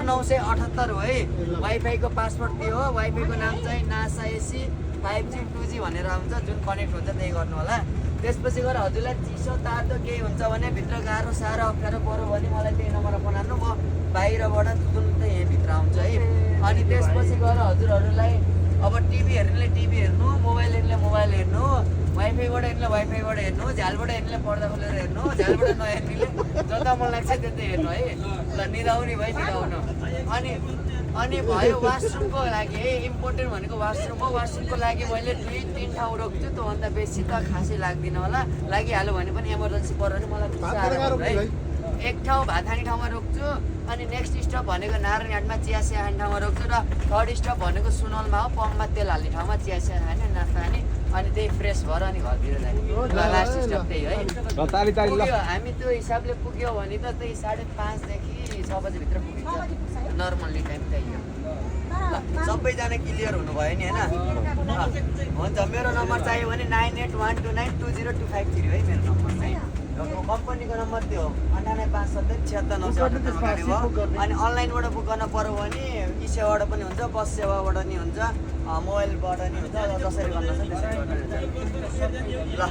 7,978 हो है। वाइफाईको पासवर्ड त्यो हो। वाइफाईको नाम चाहिँ नासा एसी 5G 2G भनेर आउँछ, जुन कनेक्ट हुन्छ त्यही गर्नु होला। त्यसपछि गएर हजुरलाई चिसो तातो केही हुन्छ भने, भित्र गाह्रो साह्रो अप्ठ्यारो पऱ्यो भने मलाई त्यही नम्बरमा फोन हान्नु, म बाहिरबाट तुरुन्तै यहीँभित्र आउँछ है। अनि त्यसपछि गएर हजुरहरूलाई अब टिभी हेर्नेले टिभी हेर्नु, मोबाइल हेर्नेले मोबाइल हेर्नु, वाइफाईबाट हेर्नेले वाइफाईबाट हेर्नु, झ्यालबाट हेर्नेले पर्दा खोलेर हेर्नु, झ्यालबाट नहेर्नेले जता मन लाग्छ त्यतै हेर्नु है। ल निदाउने भाइ निदाउनु। अनि भयो वासरुमको लागि है, इम्पोर्टेन्ट भनेको वासरुम हो। वासरुमको लागि मैले 2-3 ठाउँ रोक्छु, त्योभन्दा बेसी त खासै लाग्दिनँ होला। लागिहाल्यो भने पनि इमर्जेन्सी पऱ्यो भने मलाई है। एक ठाउँ भातहानी ठाउँमा रोक्छु, अनि नेक्स्ट स्टप भनेको नारायणहाटमा चिया सिया खाने ठाउँमा रोक्छु, र थर्ड स्टप भनेको सुनलमा हो, पम्पमा तेल हाल्ने ठाउँमा चिया सिया खाने नास्ता खाने, अनि त्यही फ्रेस भएर अनि घरतिर जाने। लास्ट स्टप त्यही है। हामी त्यो हिसाबले पुग्यो भने त त्यही 5:30 देखि 6 बजीभित्र पुगिन्छ। नर्मल्ली टाइम त्यही हो। ल सबैजना क्लियर हुनुभयो नि होइन? हुन्छ, मेरो नम्बर चाहियो भने 9812920253 है मेरो नम्बर चाहिँ। कम्पनीको नम्बर त्यो 9857766998 हो। अनि अनलाइनबाट बुक गर्न पर्यो भने ई सेवाबाट पनि हुन्छ, बस सेवाबाट नि हुन्छ, मोबाइलबाट नि हुन्छ। जसरी गर्न सक्छ त्यसरी गर्नु। ल